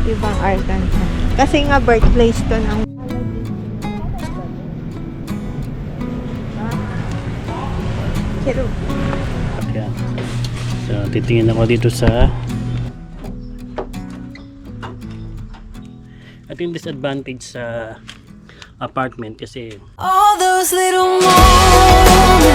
Ibang Arkansas. Kasi nga birthplace to ng Cherub. Okay. So, titingin ako dito sa I think disadvantage sa apartment kasi all those little moments,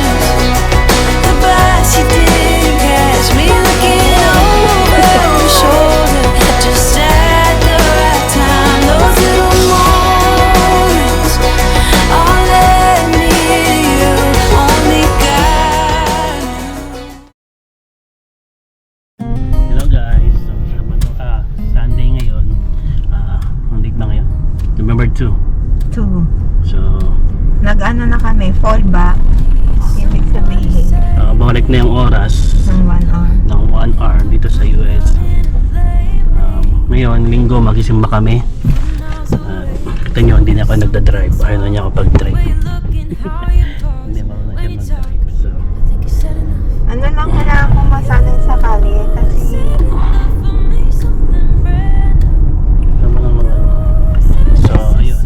the bus you didn't catch me looking over your shoulder, just at the right time. Those little moments all led me to you, only God knew. hello guys, so Sunday ngayon, ang date ba ngayon? November 2. 2. So Nag-ano na kami, fall back. Ibig sabihin, bumalik na yung oras ng 1 hour. ng 1 hour dito sa US. Ngayon, linggo, magising ba kami? Kita nyo, hindi na ako nagdadrive. Ayaw na niya ako pag-drive. Hindi marunong siya mag-drive. So, Ano lang kailangan kong masanay sa kalye kasi tama lang naman. So, ayun.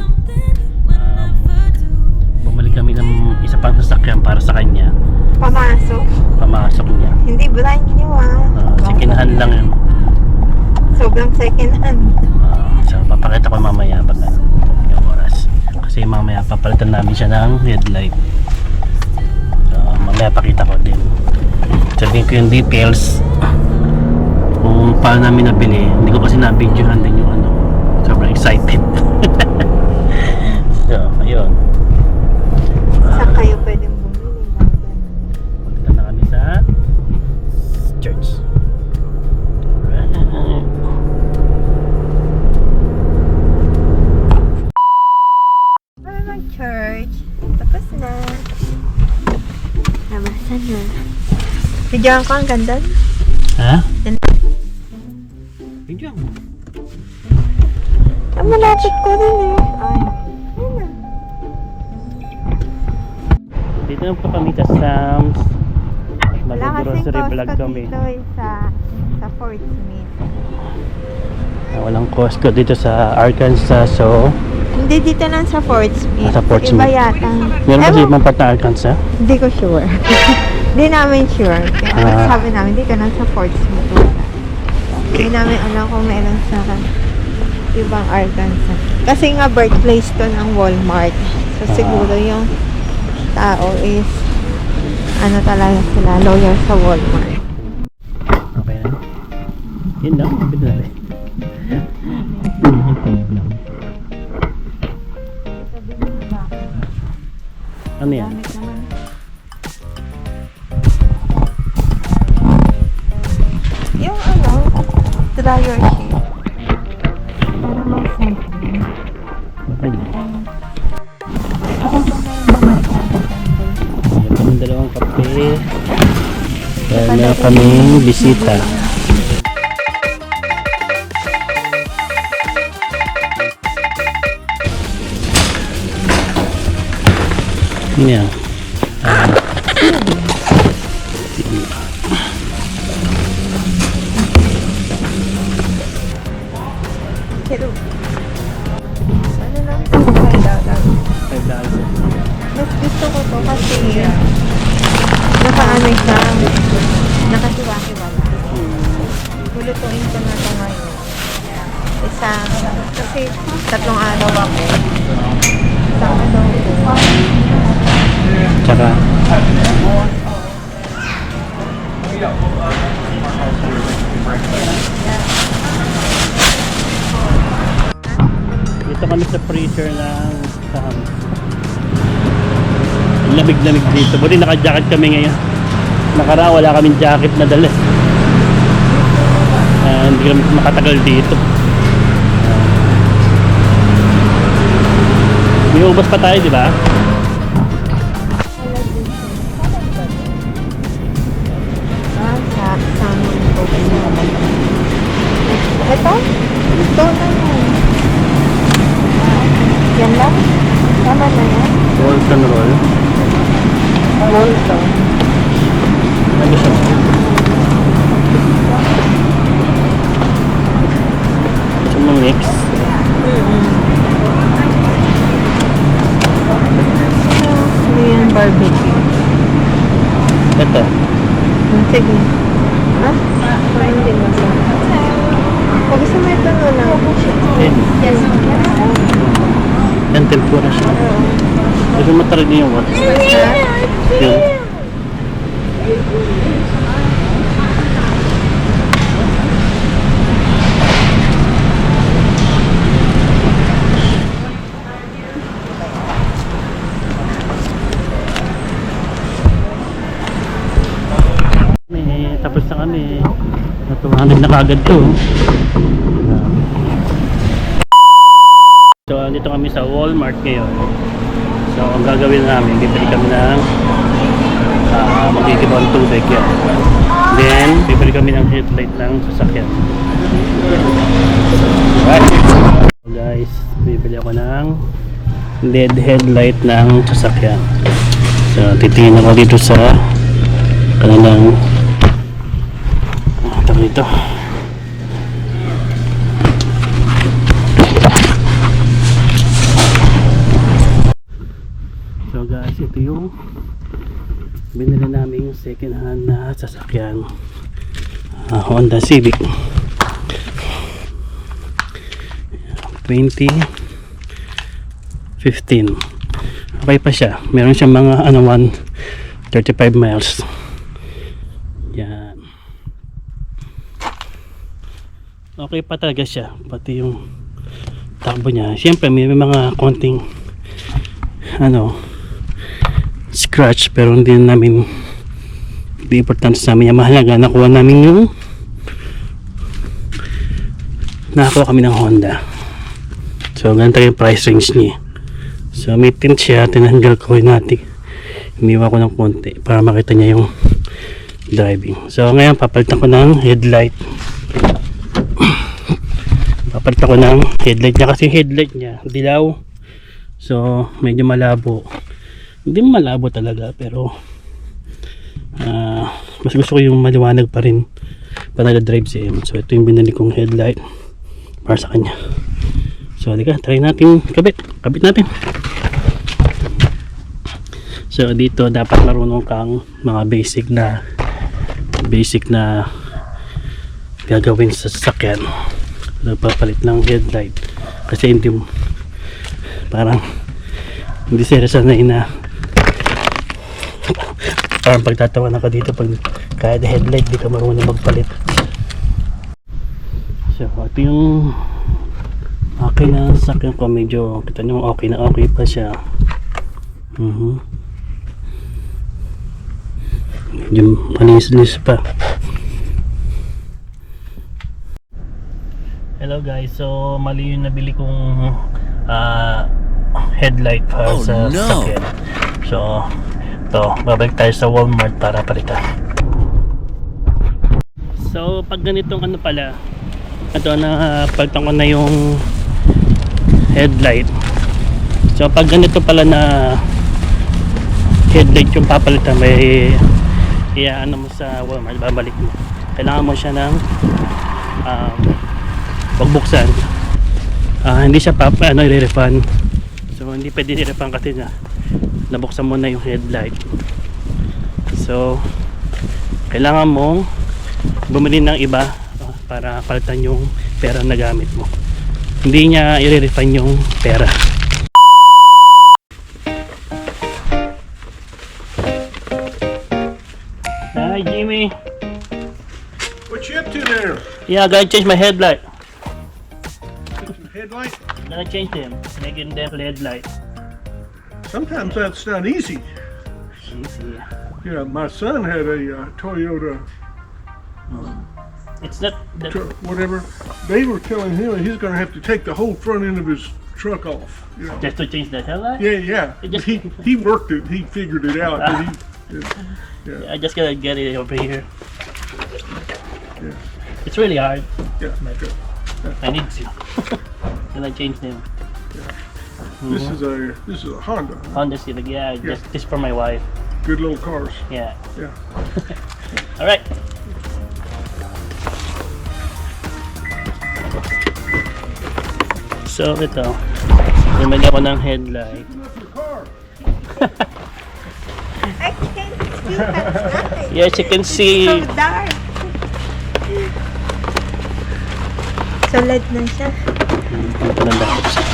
Bumalik kami ng isa pang sasakyan para sa kanya. pamasok. Niya. Hindi brand new Second hand lang yun. Sobrang second hand. So, papakita ko mamaya pag yung oras. Kasi mamaya papalitan namin siya ng headlight. So, mamaya pakita ko din. Sabihin ko yung details kung paano namin nabili. Hindi ko kasi na-videohan din yung ano. Sobrang excited. So, ayun. Saan kayo pwedeng bumili ng ganun? Punta na kami sa church. Alright. Ano ng church? Tapos na. Namasan na. Videoan ko, ang ganda. Ha? Videohan mo. Ang malapit ko rin eh. Ay. Ayun na. Dito na po kami sa Sam's. Wala kasing Mag-grocery vlog Costco kami. dito eh, sa Fort Smith. Walang Costco dito sa Arkansas. So, Hindi dito lang sa Fort Smith. Sa Fort Iba Smith. yata. meron kasi Ewan- ibang part na Arkansas. Hindi ko sure. Hindi namin sure. Kaya sabi namin, dito lang sa Fort Smith. Hindi namin alam kung meron sa ibang Arkansas. Kasi nga birthplace to ng Walmart. So siguro yung tao is ano talaga sila, lawyer sa Walmart. Okay na. Yun lang. Kapit na rin. Ano yan? Yung ano, dryer sheet. Para may scent. Okay lang. Meron kaming dalawang kape. Dahil meron kaming bisita. Yun yan. Pero, ano lang ito? $5. Mas gusto ko to kasi nakaano siya, nakasiwa-hiwala. Lulutuin ko na ito ngayon. Kasi 3 araw ako. Isang adobo. Tsaka, dito kami sa freezer ng lamig-lamig dito. Buti naka-jacket kami ngayon. Nakaraan wala kaming jacket na dala. Hindi kami makatagal dito. May ubas pa tayo, di ba? Salmon coke. Ito? Ito na yan. Yan lang? Tama na yan? Wonton roll. Wonton. Ano siya? Gusto mong mix. Korean barbecue. Ito. Sige. Ha? Parang hindi masarap. Pag gusto mo ito no lang. Yan. Yan, tempura siya. Gusto mo tarin niyo what? Yun. Tapos na kami. Natuhanag na kagad to. So, andito kami sa Walmart ngayon. So, ang gagawin namin, bibili kami ng magkikibang tubig yan. Then, bibili kami ng headlight ng sasakyan. Alright. So guys, bibili ako ng LED headlight ng sasakyan. So, titingin ako dito sa kanilang dito. So guys, ito yung binili namin yung second hand na sasakyan, Honda Civic 2015. Okay pa siya, meron siyang mga 35 miles. Yan. Okay pa talaga siya, pati yung takbo niya. Siyempre may mga konting scratch, pero hindi namin, hindi importante sa amin. Mahalaga nakuha namin yung nakakuha kami ng Honda. So ganito yung price range niya. So may tint siya, tinanggal ko natin, iniwa ko ng konti para makita niya yung driving. So ngayon papalitan ko ng headlight. Papalitan ko ng headlight niya kasi headlight niya dilaw, so medyo malabo. Hindi malabo talaga, pero mas gusto ko yung maliwanag pa rin pa nag-drive si M. So ito yung binili kong headlight para sa kanya. So halika, try natin kabit natin. So dito dapat marunong kang mga basic na gagawin sa sasakyan. Nagpapalit ng headlight kasi hindi parang hindi sila sanay na parang pagtatawa na ka dito pag kahit headlight di ka marunong magpalit. So ito yung okay na sasakyan ko, medyo kita nyo okay pa siya. Medyo malinis pa. Hello guys, so mali yung nabili kong headlight para sa sasakyan. So ito, babalik tayo sa Walmart para palitan. So pag ganitong pala, ito na palitan ko na yung headlight. So pag ganito pala na headlight yung papalitan, may mo sa Walmart, babalik mo. Kailangan mo siya ng pagbuksan. Hindi siya i-refund. So hindi pwede i-refund kasi nabuksan mo na yung headlight. So kailangan mong bumili ng iba para palitan yung pera na gamit mo. Hindi niya i-refund yung pera. Hi Jimmy. What you up to there? Yeah, I gotta change my headlight. Headlight? I'm gonna change them, making them headlight. Sometimes that's not easy. Easy. Yeah, my son had a Toyota It's not that. whatever. They were telling him he's going to have to take the whole front end of his truck off. You know? Just to change the headlight? Yeah. It just- He worked it. He figured it out. But I just gotta get it over here. Yeah. It's really hard. yeah. I need to. Can I change them? This is a Honda. Honda Civic, yeah, just for my wife. Good little cars. Yeah. Yeah. All right. So ito, bumili ako ng headlight. I can't see that. Yes, you can see. So dark. Solid na siya. Ito ng dapat siya.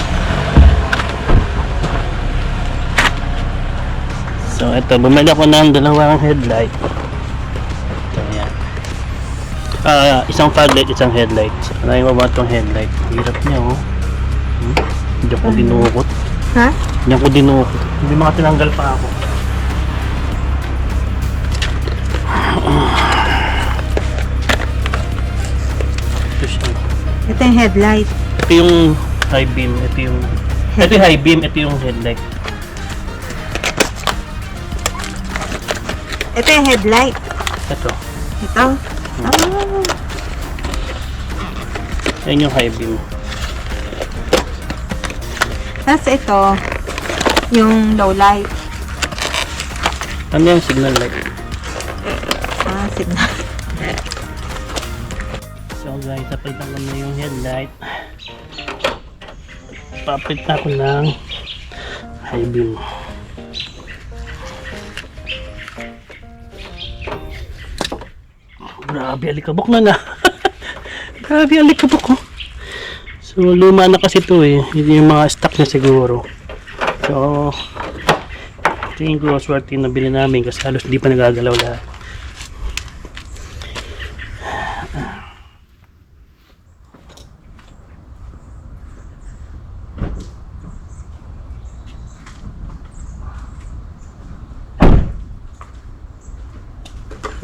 So ito, bumili ako ng dalawang headlight. Ito, yan. Isang fog light, isang headlight. Ano yung mababa itong headlight? Hirap niya, oh. Hindi ako dinukot. Ha? Hindi ako dinukot. Hindi makatinanggal pa ako. Ito siya. Ito yung headlight. Ito yung high beam. Ito yung high beam. Ito yung headlight. Ito yung headlight. Ito. Ito. Oh. Yan yung high beam. Tapos ito, yung low light. Ano yung signal light? Signal. So guys, napalitan ko na yung headlight. Papalit na ako ng high beam. Grabe, alikabok na. Grabe, alikabok ko. So, luma na kasi ito eh. Hindi yung mga stock na siguro. So, tingin ko swerte na bili namin kasi halos hindi pa nagagalaw lahat.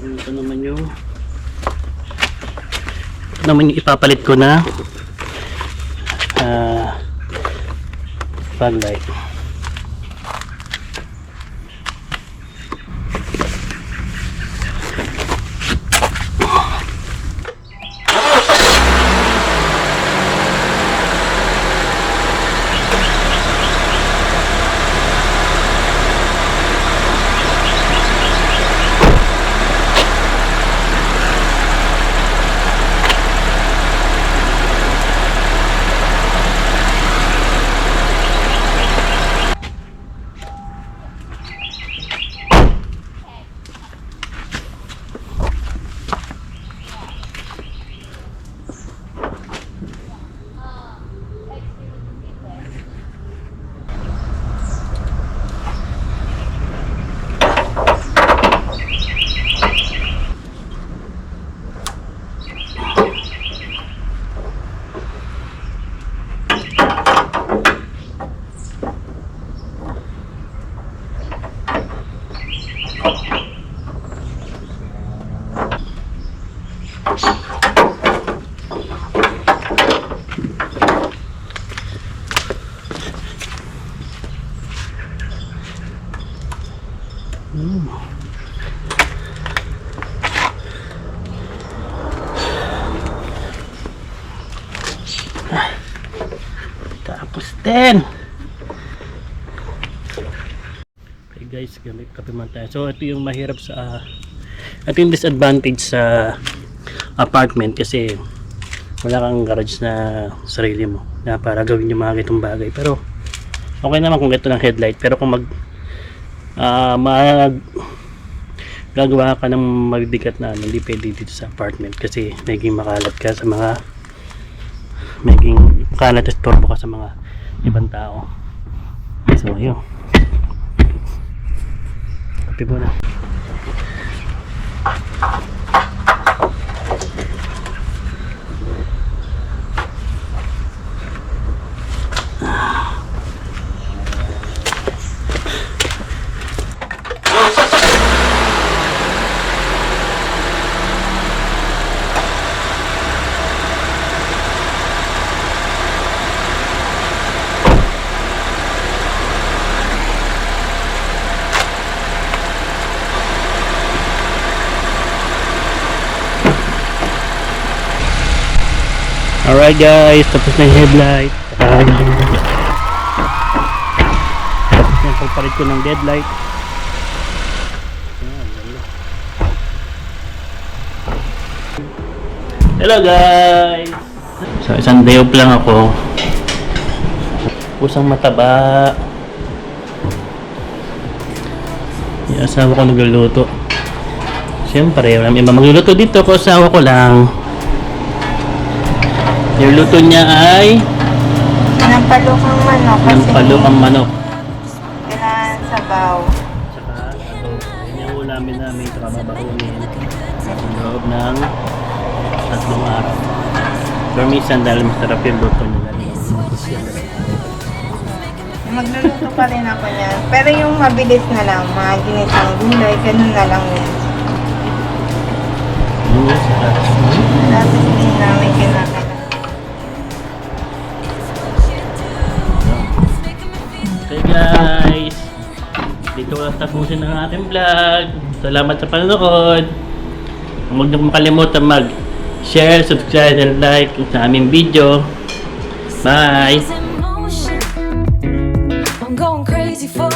Ito naman yung ipapalit ko na fog light. Tapos 10. Okay guys, gamit kape man tayo. So ito yung mahirap sa ito yung disadvantage sa apartment kasi wala kang garage na sarili mo na para gawin yung mga ganitong bagay. Pero okay naman kung ito ng headlight. Pero kung gagawa ka ng magbigat na hindi pwede dito sa apartment kasi magiging makalat ka sa mga makalat at turbo ka sa mga ibang tao. So yun, kape muna. Alright guys, tapos na yung headlight. Tapos na yung pagpalit ko ng deadlight. Hello guys! So isang day off lang ako. Pusang mataba. Yung asawa ko nagluluto. Siyempre, walang iba magluluto dito ko, asawa ko lang. Yung luto niya ay Nampalukang manok kasi nampalukang manok. kailangan sabaw. Tsaka adobo. Yan yung ulamin namin, tsaka babakunin sa loob ng 3 araw. Pero minsan dahil masarap yung luto nila. Magluluto pa rin ako niyan. Pero yung mabilis na lang, mga ginisang gulay, ganun na lang yan. Sarap. Tapos hindi namin kinakain. Okay guys, dito lang tapusin ang ating vlog. Salamat sa panonood. Huwag niyo makalimutan mag-share, subscribe, and like sa aming video. Bye! I'm going crazy for